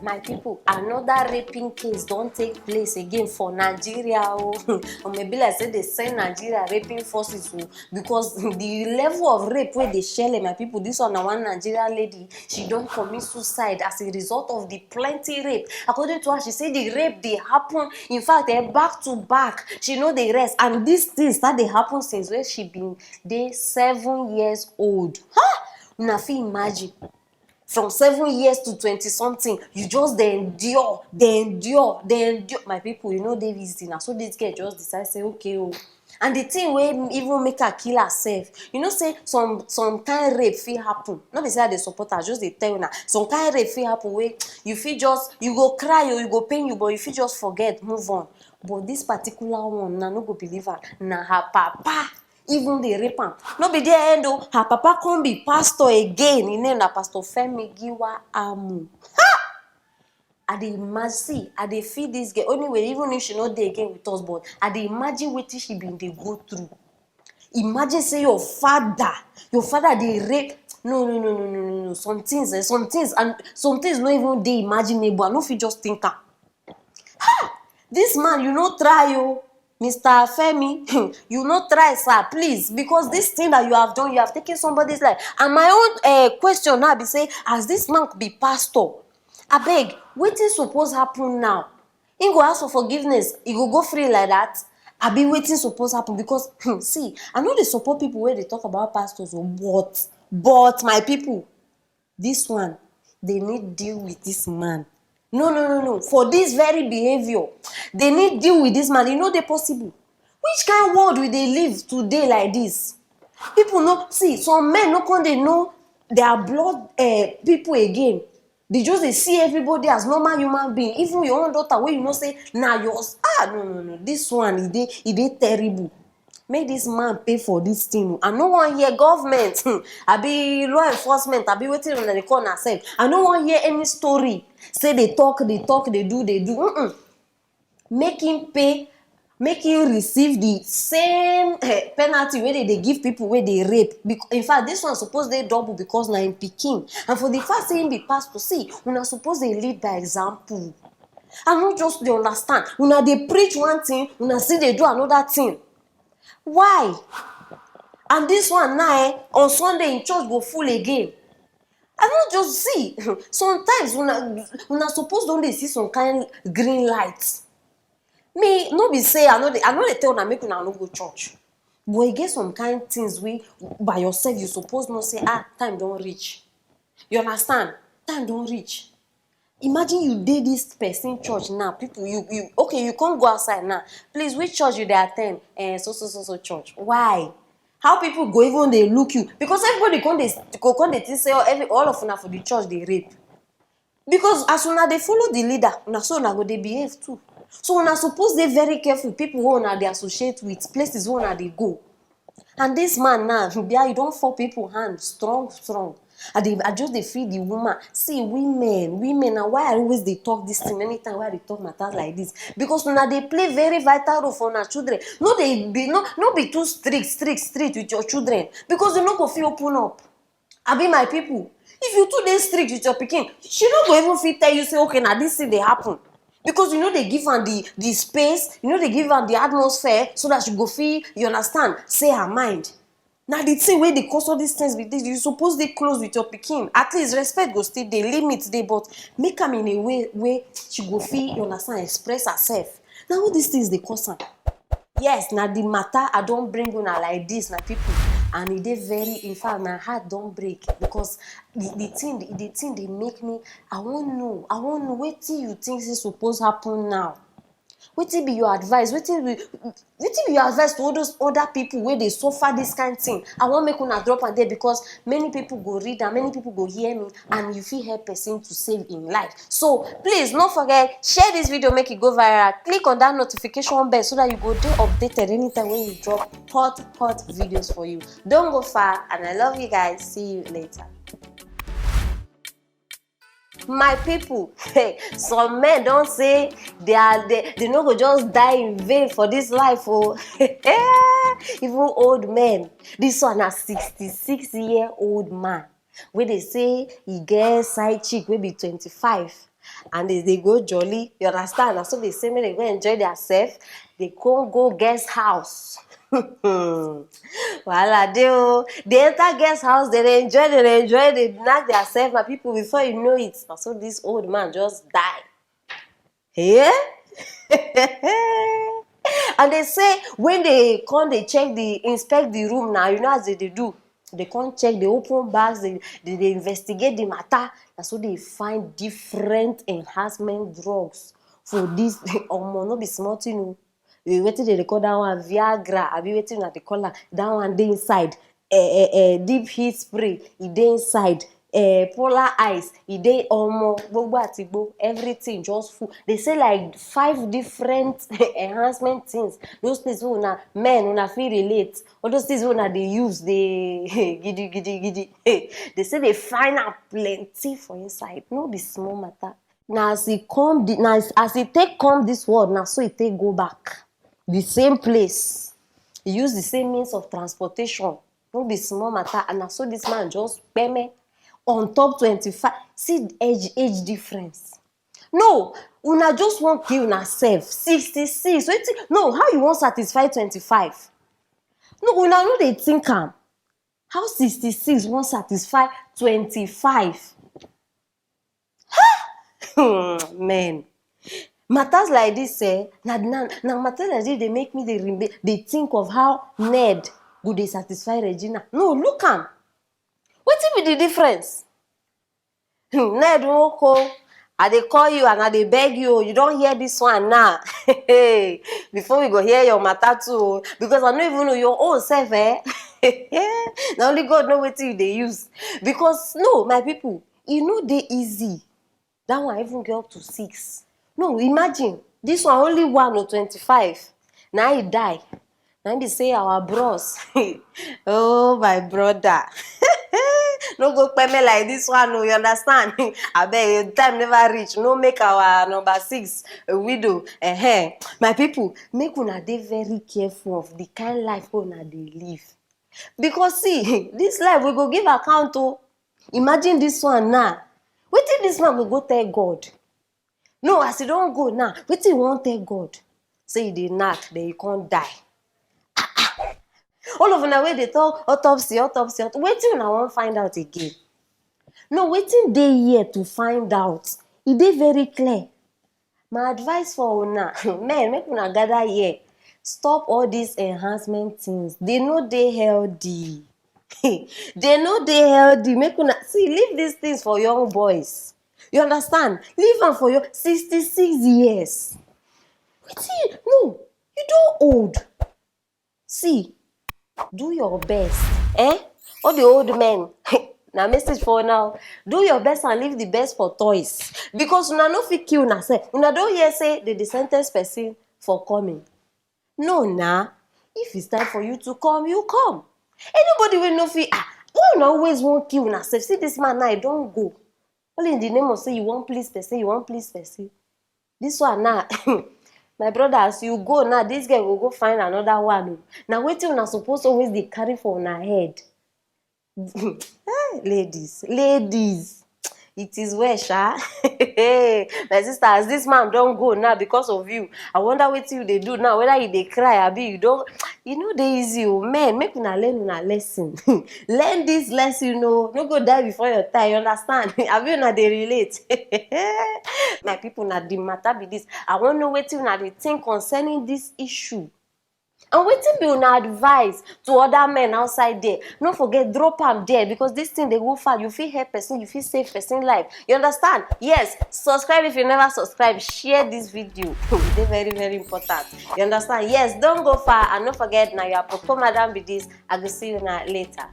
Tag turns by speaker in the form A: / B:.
A: My people, another raping case don't take place again for Nigeria. Or maybe like say they send Nigeria raping forces because the level of rape where they shell, my people, this one Nigerian lady, she don't commit suicide as a result of the plenty rape. According to her, she said the rape they happen, in fact, they're back to back. She know the rest, and these things that they happen since when she been 7 years old. Una fit imagine. From 7 years to 20 something, you just they endure. My people, you know they easy now. So this girl just decide say okay oh. And the thing wey even make her kill herself, you know say some kind rape fit happen. Not be say I dey support her, just dey tell you now. Some kind rape fit happen wey you fit just, you go cry or you go pain you, but you fit just forget, move on. But this particular one, na no go believe her. Na her papa even the rape am. No be there end o. Her papa come be pastor again. His name na Pastor Femi Giwa-Amu. I dey imagine, I dey feel this girl. Anyway, even if she no dey again with us, but I dey imagine wetin she been dey go through. Imagine say your father dey rape. No. Some things no even dey imaginable. I no fit just think am. This man, you no try o. Mr. Femi, you no try, sir, please, because this thing that you have done, you have taken somebody's life. And my own question now be say, as this man be pastor, abeg, wetin suppose happen now? He go ask for forgiveness, he go free like that? Abi wetin suppose happen? Because see, I know dey support people wey dey talk about pastors, but my people, this one, they need deal with this man. No. For this very behavior, they need deal with this man. You know they possible. Which kind of world will they live today like this? People no see, some men no come they know their blood people again. They just they see everybody as normal human being. Even your own daughter, where you know say nah yours. No. This one it dey terrible. Make this man pay for this thing. I no wan hear government. I be law enforcement. I be waiting on the corner. I no wan hear any story. Say they talk, they do. Make him pay, make him receive the same penalty where they give people where they rape. In fact, this one suppose they double because now in Peking. And for the first thing be pastor, see, una suppose they lead by example. And not just they understand. Una they preach one thing, una see they do another thing. Why? And this one now on Sunday in church go full again. I don't just see. Sometimes una suppose don't they see some kind green lights. Me no be say I know they tell una make una no go church. But you get some kind things we by yourself you suppose not say time don't reach. You understand? Time don't reach. Imagine you did this person church now. People you okay, you can't go outside now. Please, which church you they attend? So church. Why? How people go even they look you? Because everybody they say all of una for the church they rape. Because as soon as they follow the leader, una so una go they behave too. So una suppose they very careful. People who una they associate with, places who una they go. And this man now, you don't fall people hand strong. I just they feel the woman. See, women, now why I always they talk this thing anytime why they talk matters like this? Because now they play very vital role for our children. No, be too strict with your children. Because they not go feel open up. I be my people. If you too dey strict with your pikin, she not go even fit tell you say okay now this thing they happen. Because you know they give her the space, you know they give her the atmosphere so that she go feel, you understand, say her mind. Now the thing where they cause all these things with this, you suppose they close with your pikin. At least respect go still dey, limit dey, but make am in a way where she go feel, you understand, express herself. Now all these things they cause her. Yes, now the matter I don't bring una like this, now people, and it dey very, in fact, my heart don't break because the thing they make me. I won't know. What do you think is supposed to happen now? What be your advice? What be your advice to all those other people where they suffer this kind of thing? I won't make una drop and there because many people go read and many people go hear me, and you feel help person to save in life. So please don't forget, share this video, make it go viral. Click on that notification bell so that you go stay updated anytime when we drop hot videos for you. Don't go far, and I love you guys. See you later. My people, some men don't say they no go just die in vain for this life. Oh, even old men. This one a 66-year-old man. Wey dey say e get side chick wey be 25 and they go jolly, you understand? Na so they say make they go enjoy themselves. They go guest house. Wahala dey o. They enter guest house, they enjoy, they knack themselves, my people. Before you know it, na so this old man just die. Yeah? And they say when they come, they inspect the room now, you know as they do. They come check, they open bags, they investigate the matter. And so they find different enhancement drugs for this. No be small thing o. Wetin they call that one? Viagra. Abi wetin una dey call am? That one dey inside. Deep heat spray, e dey inside. Polar ice, e dey gbogbo atigbo, everything just full. They say like 5 different enhancement things. Those things wey una men una fit relate. All those things wey una dey use, dey gidi. They say they find am plenty for inside. No be small matter. Na as e take come this world, na so e take go back. The same place. E use the same means of transportation. No be small matter. And na so this man just peme on top 25. See age difference. No, una just wan kill una self. 66. No, how you wan satisfy 25? No, una no dey think am. How 66 wan satisfy 25? Man. Matters like this, na matters like this, they make me they think of how Ned go dey satisfy Regina. No, look am. Wetin be the difference? Ned won't I dey call you and I dey beg you. You don't hear this one now. Before we go hear your matter too, because I don't even know your own self. Now only God know wetin they use. Because no, my people, you know they easy. That one even get up to 6. No, imagine this one only 1 or 25. Now he die. Now they say our bros. Oh my brother. No go peme like this one, no, you understand? I beg, time never reach. No make our number 6 a widow. My people, make una dey very careful of the kind life una dey live. Because see, this life we go give account to. Imagine this one now. Wetin this man will go tell God? No, as he don't go now, wetin you wan tell God? Say you dey knack, then you can't die. All of una wey dey talk autopsy. Wetin una wan find out again? No, wetin dey here to find out? E dey very clear. My advice for una, men, make una gather here. Stop all these enhancement things. They no dey healthy. They no dey healthy. Make una see, leave these things for young boys. You understand? Leave them for your 66 years. Wetin? No, you don old. See, do your best. All the old men. Now message for now. Do your best and leave the best for toys. Because una no fit kill una self. Una don't hear say the sentence person for coming. No, nah. If it's time for you to come, you come. Anybody will no fit. Why una always won't kill una self? See this man now, I don't go. Only in the name of say you won't please person, you won't please person. This one now. My brother, as you go now, this guy will go find another one. Now wetin una supposed always dey carry for una head. Ladies, it is well, sha. My sister, as this man don't go now because of you, I wonder what you they do now. Whether you they cry, abi you don't. You know they easy, man. Make una learn una lesson. Learn this lesson, no go die before your time. You understand? Abi una they relate. My people, na the matter be this. I want to know what una they think concerning this issue. And wetin be una advice to other men outside there? Don't forget, drop am there, because this thing they go far. You feel help person, you feel save person life. You understand? Yes. Subscribe if you never subscribe. Share this video. They're very, very important. You understand? Yes. Don't go far, and don't forget, now your Aproko madam be this. I will see you now later.